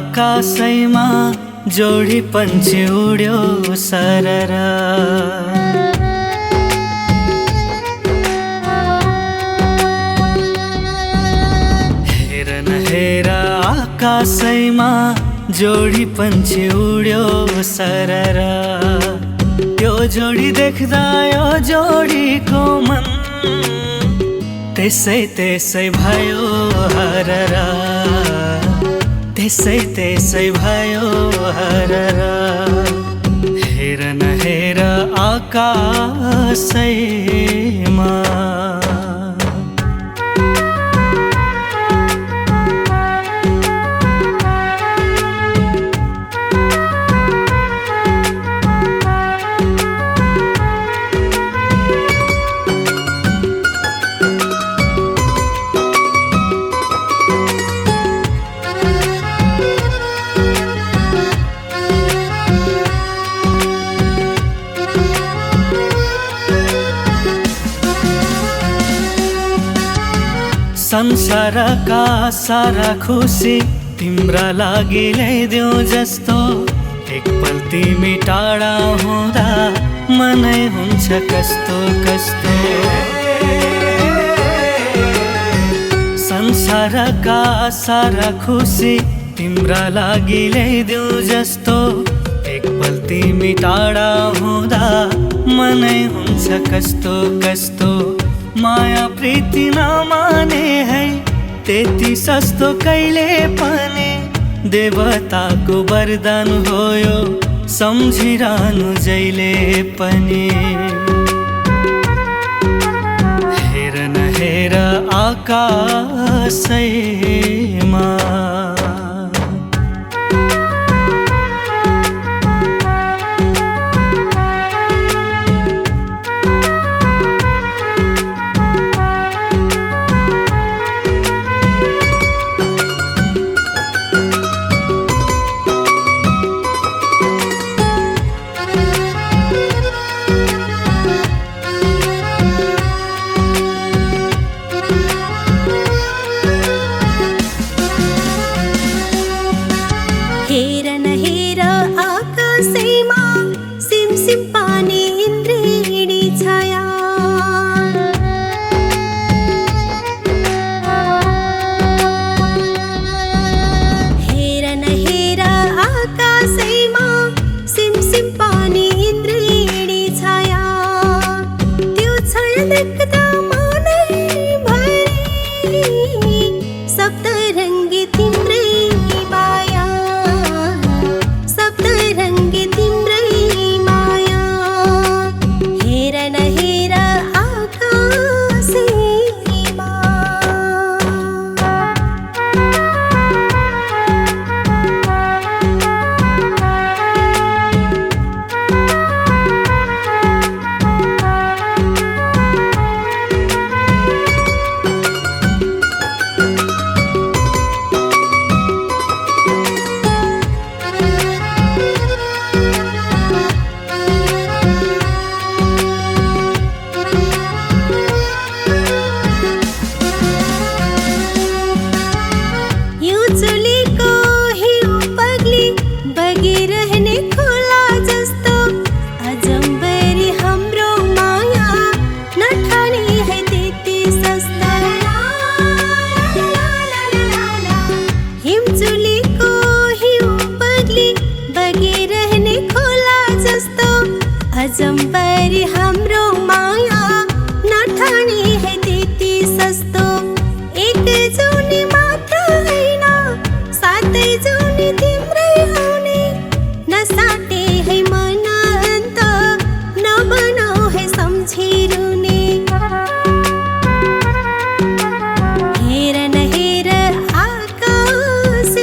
आकाशैमा जोडी पन्छी उड्यो सरर। हेर न हेर आकाशैमा जोडी पन्छी उड्यो सरर। यो जोडी देख्दा यो जोडीको मन त्यसै त्यसै भयो हरर। त्यसै त्यसै भयो हरर। हेर न हेर आकाशैमा। संसारका सारा खुसी तिम्रा लागि ल्याइदेऊ जस्तो। एकपल तिमी टाढा हुँदा मनै हुन्छ कस्तो कस्तो। संसारका सारा खुसी तिम्रा लागि ल्याइदेऊ जस्तो। एकपल तिमी टाढा हुँदा मनै हुन्छ कस्तो कस्तो। माया प्रीति नमाने है त्यति सस्तो कहिले पनि। देवताको वरदान हो यो सम्झिरहनु जहिले पनि। हेर न हेर आकाशैमा। हेर न हेर आकाशैमा सिमसिम पानी इन्द्रेणी छाया। हेर न हेर आकाशैमा सिमसिम पानी इन्द्रेणी छाया। त्यो छाया देख्दा मनैभरि सप्तरङ्गी तिम्रै माया। सप्तरङ्गी तिम्रै माया। हेर न हेर आकाशैमा। अजम्बरी हाम्रो माया नठानी है त्यति सस्तो। एक जुनी मात्र होइन सातै जुनी तिम्रै हुने। नसाटे है मन अन्त नबनाऊ है सम्झिरुने। हेर न हेर आकाशैमा।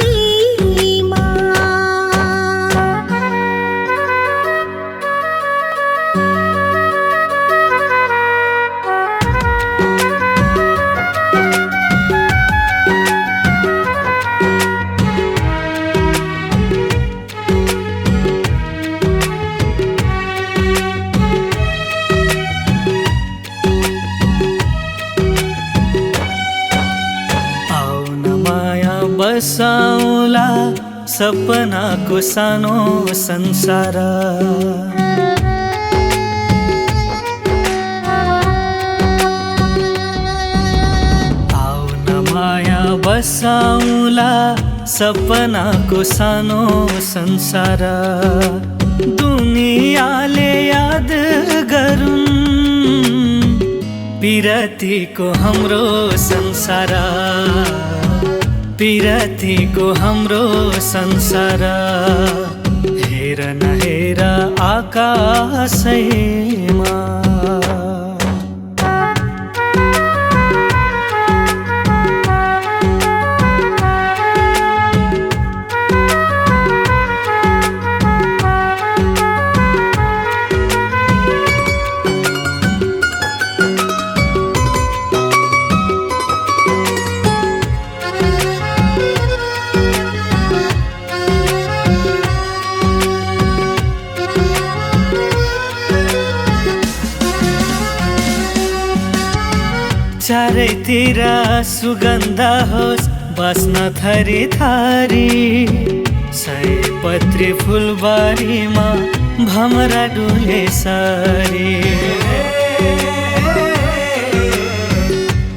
बसाउला सपनाको सानो संसार। आउन माया बसाउला सपनाको सानो संसार। दुनियाले याद गरून् पिरतीको हाम्रो संसार, पिरतीको हाम्रो संसार। हेर न हेर आकाशैमा, चारैतिर सुगन्ध होस् बस्न थरी थरी। सयपत्री फुलबारीमा भमरा डुले सरी।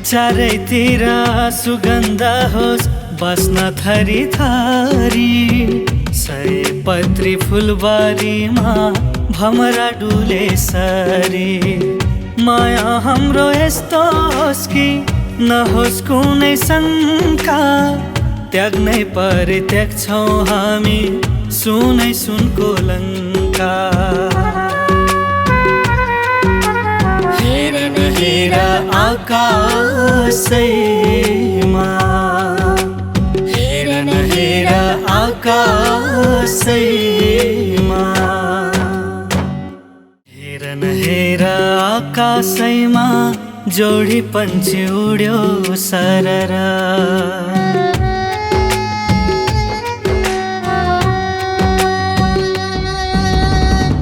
चारैतिर सुगन्ध होस् बस्न थरी थरी। सयपत्री फुलबारीमा भमरा डुले सरी। माया हाम्रो यस्तो होस् कि नहोस् कुनै शङ्का। त्याग्नै परित्याग्छौँ हामी सुनै सुनको लङ्का। हेर न हेर आकाशैमा, हेर न हेर आकाशैमा। हेर न हेर आकाशैमा जोडी पन्छी उड्यो सरर।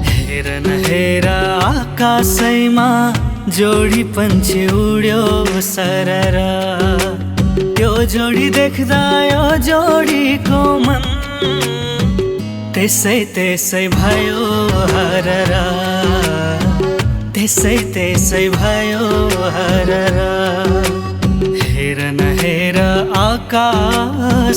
हेर न हेर आकाशैमा जोडी पन्छी उड्यो सरर। यो जोडी देख्दा यो जोडीको मन त्यसै त्यसै भयो हरर। त्यसै त्यसै भयो हरर। हेर न हेर आकाशैमा।